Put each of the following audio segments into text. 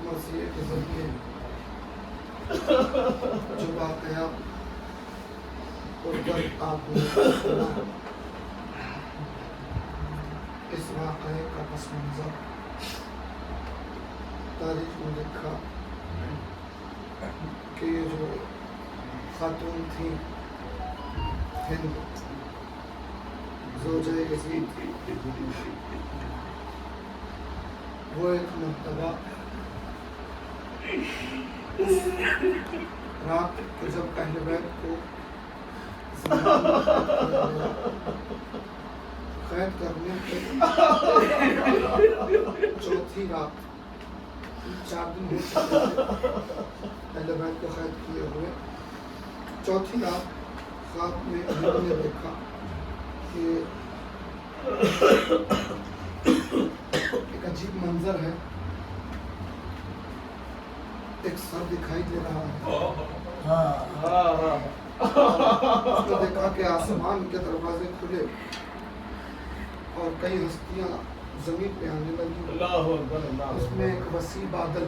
مرثیے کے ذریعے جو واقعہ اور درد آپ نے سنا، اس واقعے کا پس منظر تاریخ میں لکھا کہ یہ جو خاتون تھی ہند زوجہ یزید تھی، وہ ایک مرتبہ اس رات کو جب اہل بیت کو زندان میں قید کرنے کے چوتھی رات، 4 دن ہو چکے تھے اہل بیت کو قید کیے ہوئے، چوتھی رات خواب میں اہل نے دیکھا کہ ایک عجیب منظر ہے، ایک سر دکھائی دے رہا ہے۔ اس نے دیکھا کہ آسمان کے دروازے کھلے اور کئی ہستیاں زمین پہ آنے لگی۔ اس میں ایک وسیع بادل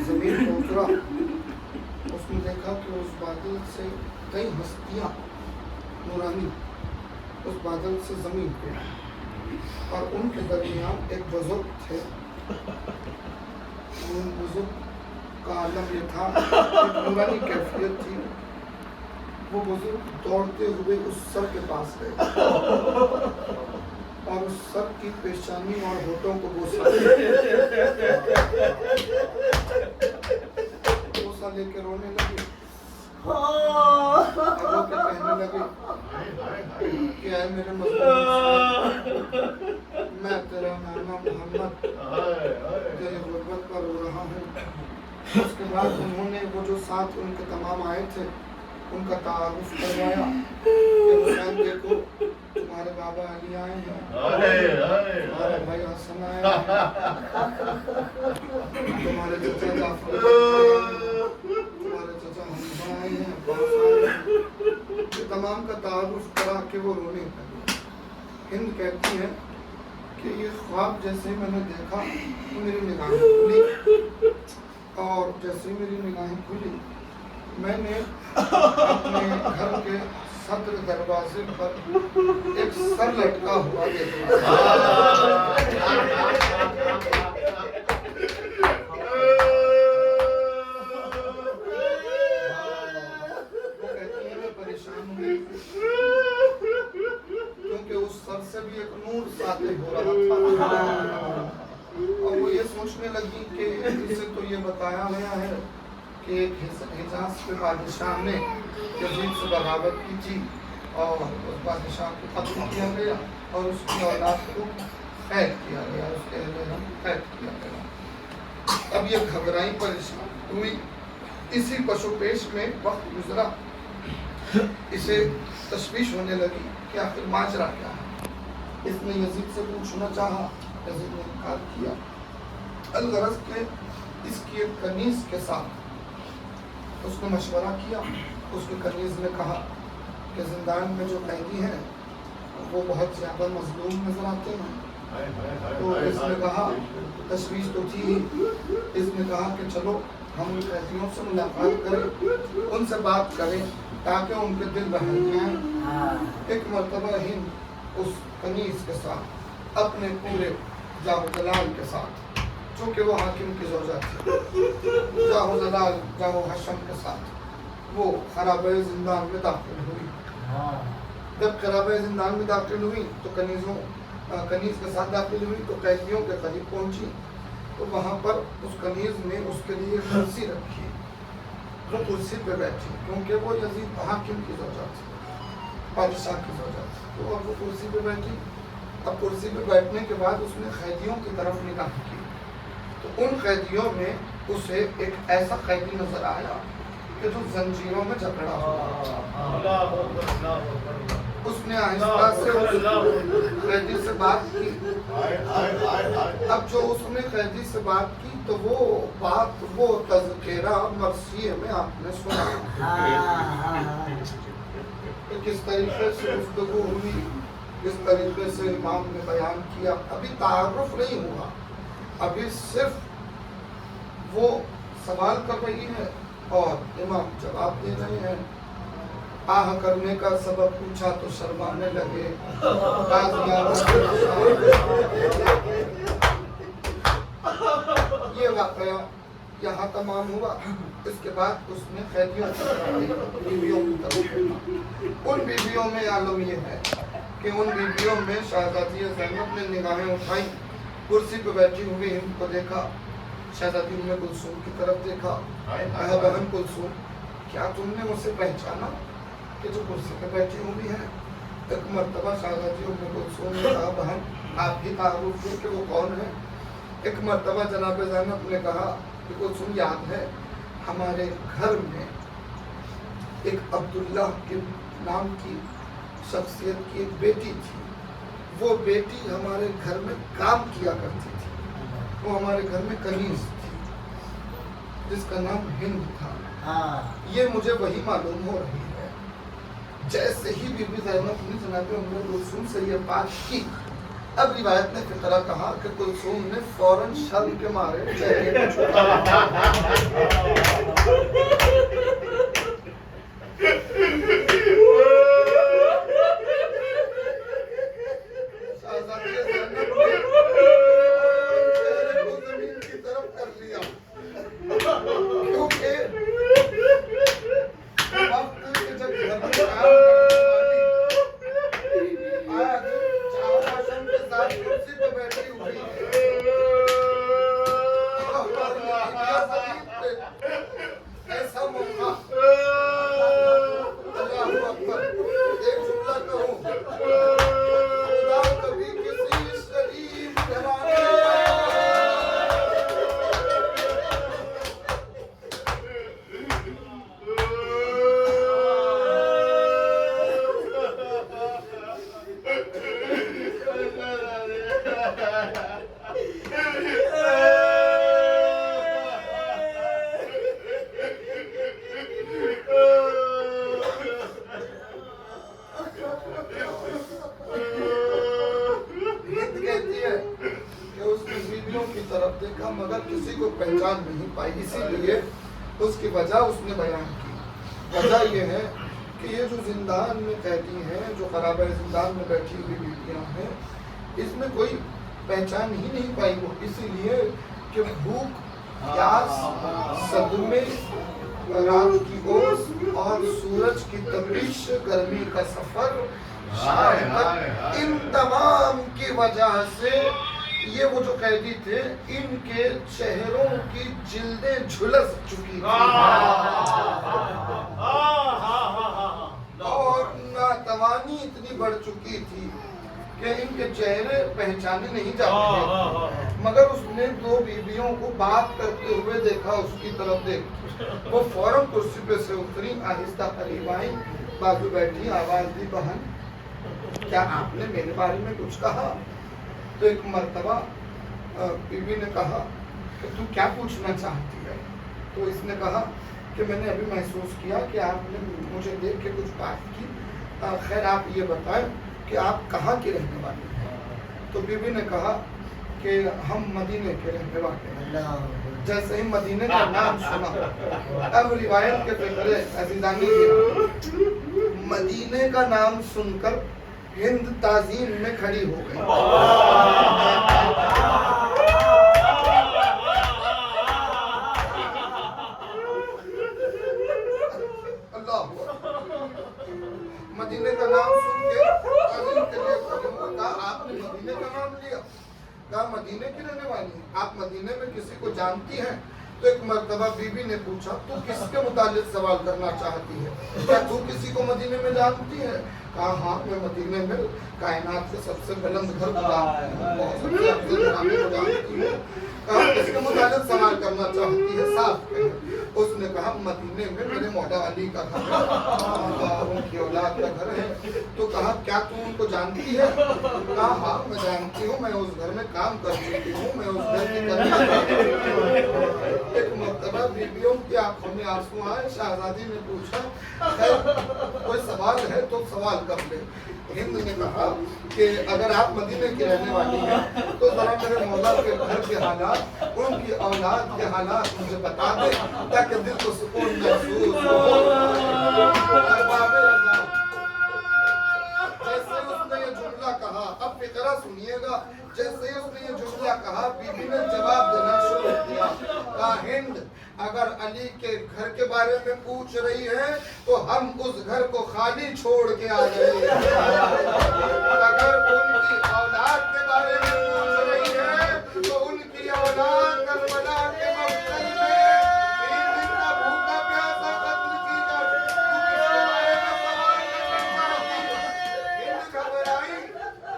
زمین پہ اترا۔ اس نے دیکھا کہ اس بادل سے کئی ہستیاں نورانی اس بادل سے زمین پہ آئی اور ان کے درمیان ایک بزرگ تھے۔ ان بزرگ کا عالم یہ تھا، ایک نورانی کیفیت تھی۔ وہ بزرگ دوڑتے ہوئے اس سر کے پاس گئے اور اس سر کی پیشانی اور ہونٹوں کو بوسا لے کے رونے لگے اور رو کے کہنے لگے کہ اے میرے مظلوم میں تیرا نانا محمد تیری غربت پر رو رہا ہوں۔ اس کے بعد انہوں نے وہ جو ساتھ ان کے تمام آئے تھے ان کا تعارف کروایا کہ حسین دیکھو تمہارے بابا علی آئے ہیں، تمہارے بھائی حسن آئے ہیں، تمہارے چچا جعفر آئے ہیں، تمہارے چچا حمزہ آئے ہیں، عباس آئے ہیں۔ یہ تمام کا تعارف کرا کے وہ رونے لگے۔ ہند کہتی ہے کہ یہ خواب جیسے میں نے دیکھا تو میری نگاہیں کھلی اور جیسے میری نگاہیں کھلی میں نے اپنے گھر کے صدر دروازے پر ایک سر لٹکا ہوا دیکھا۔ وہ کہتی ہے میں پریشان ہوئی کیونکہ اس سر سے بھی ایک نور ساطع ہو رہا تھا اور وہ یہ سوچنے لگی کہ اسے تو یہ بتایا گیا ہے کہ ایک حجاز کے بادشاہ نے یزید سے بغاوت کی تھی اور اس بادشاہ کو قتل کیا گیا اور اس کی اولاد کو قید کیا گیا، اس کے اہل کو قید کیا گیا۔ اب یہ گھبرائی پریشان ہوئی، اسی پشو پیش میں وقت گزرا، اسے تشویش ہونے لگی کہ آخر ماجرا کیا ہے۔ اس نے یزید سے پوچھنا چاہا، یزید نے انکار کیا، الغرض کہ اس کی ایک کنیز کے ساتھ اس نے مشورہ کیا۔ اس کے کنیز نے کہا کہ زندان میں جو قیدی ہیں وہ بہت زیادہ مظلوم نظر آتے ہیں، تو اس نے کہا تشویش تو تھی ہی، اس نے کہا کہ چلو ہم ان قیدیوں سے ملاقات کریں، ان سے بات کریں تاکہ ان کے دل بہل جائیں۔ ایک مرتبہ ہند اس کنیز کے ساتھ اپنے پورے جاہ و جلال کے ساتھ، چونکہ وہ حاکم کی زوجہ تھی، جاہ و جلال جاہ و حشم کے ساتھ وہ خرابہ زندان میں داخل ہوئی۔ جب خرابہ زندان میں داخل ہوئی تو کنیز کے ساتھ داخل ہوئی تو قیدیوں کے قریب پہنچی تو وہاں پر اس کنیز نے اس کے لیے کرسی رکھی، وہ کرسی پہ بیٹھی کیونکہ وہ یزید حاکم کی زوجہ تھی، بادشاہ کی زوجہ تھی، تو اب وہ کرسی پہ بیٹھی۔ اب کرسی پہ بیٹھنے کے بعد اس نے قیدیوں کی طرف نگاہ کی تو ان قیدیوں میں اسے ایک ایسا قیدی نظر آیا کہ جو زنجیروں میں جکڑا ہوا۔ اس نے آہستہ سے اس قیدی سے بات کی۔ اب جو اس نے قیدی سے بات کی تو وہ بات، وہ تذکرہ مرثیے میں آپ نے سنا کہ کس طریقے سے گفتگو ہوئی इस तरीके से इमाम ने बयान किया। अभी तारुफ नहीं हुआ, अभी सिर्फ वो सवाल कर रही है और इमाम जवाब दे रहे हैं। आह करने का सबब पूछा तो शर्माने लगे। ये वाकया यहाँ तमाम हुआ। इसके बाद उसने कैदियों बीवियों की तरफ, उन बीवियों में आलम ये है कि उन बीवियों में शहजादी ज़ैनब ने निगाहें उठाई, कुर्सी पर बैठी हुई हिंद को देखा, शहजादी उम्मे कुलसूम की तरफ देखा। बहन कुलसूम, क्या तुमने मुझसे पहचाना कि जो कुर्सी पर बैठी हुई है? एक मर्तबा शहजादी उम्मे कुलसूम ने कहा, बहन आप ही तारुफ दो कि वो कौन है। एक मर्तबा जनाब ज़ैनब ने कहा कि कुलसूम, याद है हमारे घर में एक अब्दुल्लाह के नाम की शख्सियत की एक बेटी थी, वो बेटी हमारे घर में काम किया करती थी, वो हमारे घर में कनीज थी जिसका नाम हिंद था। ये मुझे वही मालूम हो रही है। जैसे ही बीबी ज़ैनब ने जनाब उम्मे कुलसूम से ये बात की, अब रिवायत ने फितरा कहा कि कुलसूम ने फौरन शर्म के मारे चेहरे को छुपा। मगर किसी को पहचान नहीं पाई, इसीलिए उसकी वजह उसने बयान की। वजह यह है कि ये जो जिंदान में कैदी हैं, जो खराबे जिंदान में बैठी हुई बीवियाँ हैं, इसमें कोई पहचान ही नहीं पाई वो, इसीलिए कि भूख, प्यास, सदमे, रात की ओस और सूरज की तपिश, गर्मी का सफर, शायद इन तमाम की वजह से ये वो जो कैदी थे, इनके चेहरों की जिल्दें झुलस चुकी थी और नातवानी इतनी बढ़ चुकी थी कि इनके चेहरे पहचाने नहीं जाते थे। मगर उसने दो बीवियों को बात करते हुए देखा, उसकी तरफ देख, वो फौरन कुर्सी पे से उतरी, आहिस्ता करीब आई, बाजू बैठी, आवाज दी, बहन क्या आपने मेरे बारे में कुछ कहा? तो एक मर्तबा बीवी ने कहा कि तू क्या पूछना चाहती है? तो इसने कहा कि मैंने अभी महसूस किया कि आपने मुझे देख के कुछ बात की, खैर आप ये बताएं कि आप कहाँ के रहने वाले हैं? तो बीवी ने कहा कि हम मदीने के रहने वाले हैं। जैसे ही मदीने का नाम सुना, अब रिवायत के फिक्रे अजीज़ानी मदीने का नाम सुनकर हिंद ताजीम में खड़ी हो गई। अल्लाह, मदीने का नाम सुन के ताजीम के लिए कहा, आपने मदीने का नाम लिया? कहा मदीने की रहने वाली है, आप मदीने में किसी को जानती हैं? तो एक मर्तबा बीबी ने पूछा, तू किसके मुतालिक सवाल करना चाहती है? क्या तू किसी को मदीने में जानती है? कहा हाँ, मैं मदीने में कायनात के सबसे बुलंद घर को जानती हूँ। कहा किसके मुतालिक सवाल करना चाहती है, साफ कहे। उसने कहा मदीने में मेरे मौला अली का घर है, उनकी औलाद का घर है। तो कहा क्या तू उनको जानती है? कहा हाँ, मैं जानती हूँ, मैं उस घर में काम कर चुकी हूँ, मैं उस घर की एक मरतबा बीवियों की आंखों में आंसू आए, शहजादी ने पूछा कोई सवाल है तो सवाल कर ले। हिंद ने कहा कि अगर आप मदीने की रहने वाली हैं तो जरा मेरे मौला के घर के हालात, उनकी औलाद के हालात मुझे बता दे ताकि दिल को सुकून महसूस हो। जैसे उसने ये जुमला कहा, अब फिक्रा सुनिएगा, जैसे ही उसने ये जुमला कहा बीबी ने जवाब देना शुरू किया। कहा हिंद, अगर अली के घर के बारे में पूछ रही है तो हम उस घर को खाली छोड़ के आ गए हैं। अगर उनकी औलाद के बारे में पूछ रही है तो उनकी औलाद करबला के मक़तल में 3 दिन का भूखा प्यासा कत्ल की जाए। हिंद घबराई,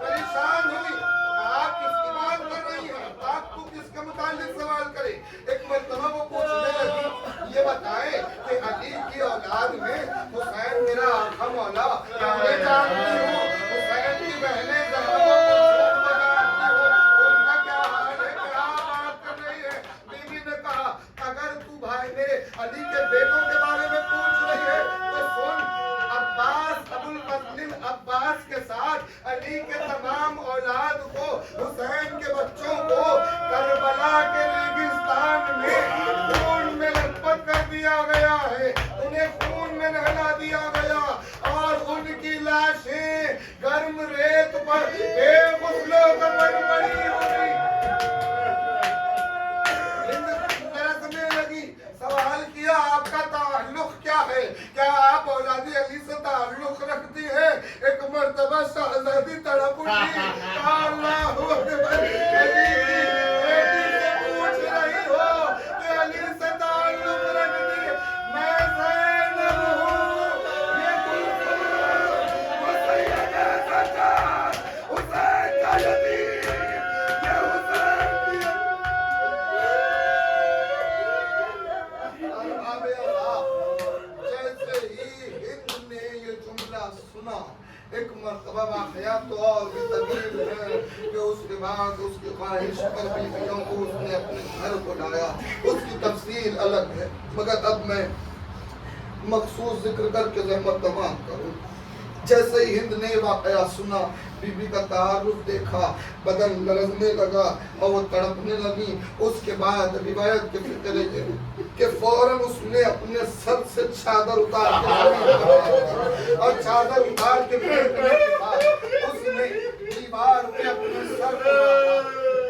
परेशान हुई, आप किसकी बात कर रही हैं? आप को किसके मुतालिक सवाल करे? एक मरतबा वो पूछने लगी, ये बताए कि अली की औलाद में हुसैन मेरा आखा मौला मैं जानती हूँ, हुसैन की बहनें ज़हरा को जानती हूँ, उनका क्या हाल है, क्या बात कर रही है? बीवी ने कहा अगर तू भाई मेरे अली के बेटों के बारे में पूछ रही है तो सुन, अब्बास अबुल फजल अब्बास के साथ अली के तमाम औलाद को, हुसैन के बच्चों को करबला के रेगिस्तान में खून में लथपथ कर दिया गया है, उन्हें खून में नहला दिया गया और उनकी लाशें गर्म रेत पर बेगुसलों कफन पड़ी हुई। तरसने लगी, सवाल किया आपका ताल्लुक क्या है, क्या आप औलादी अली से ताल्लुक रखती है? एक मर्तबा शहजादी तड़प उठी, अल्लाहू अकबर, अली की बेटी से पूछ रही हो कि अली से ताल्लुक रखती है? मैं ज़ैनब हूँ, ये हुसैन का सज्जाद, हुसैन का यतीम, ये हुसैन की जैसे ही हिंद ने ये जुमला सुना, एक मरतबा वाक़या तो और भी तवील है कि उसके बाद उसकी ख्वाहिश पर बीवियों को उसने अपने घर बुलाया, उसकी तफसील अलग है, मगर अब मैं मखसूस जिक्र करके ज़हमत तमाम करूँ। जैसे ही हिंद ने वाक़या सुना, बीबी का तारुफ देखा, बदन लरजने लगा और वो तड़पने लगी। उसके बाद रिवायत के फिक्र कि फौरन उसने अपने सर से चादर उतार के और चादर उतार के फेंकने के बाद उसने दीवार पे अपने सर को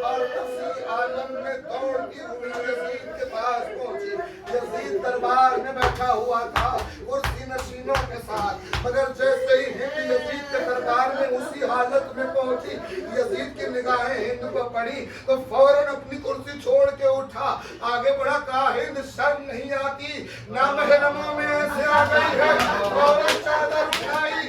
और उसी आलम में दौड़ती हुई यजीद के पास पहुंची। यजीद दरबार में बैठा हुआ था कुर्सी नशीनों के साथ, मगर जैसे ही हिंद यजीद के दरबार में उसी हालत में पहुंची, यजीद की निगाहें हिंद पर पड़ी तो फौरन अपनी कुर्सी छोड़ के उठा, आगे बढ़ा, कहा हिंद शर्म नहीं आती, ना महरमों में ऐसे आ गई है। फौरन चादर उठाई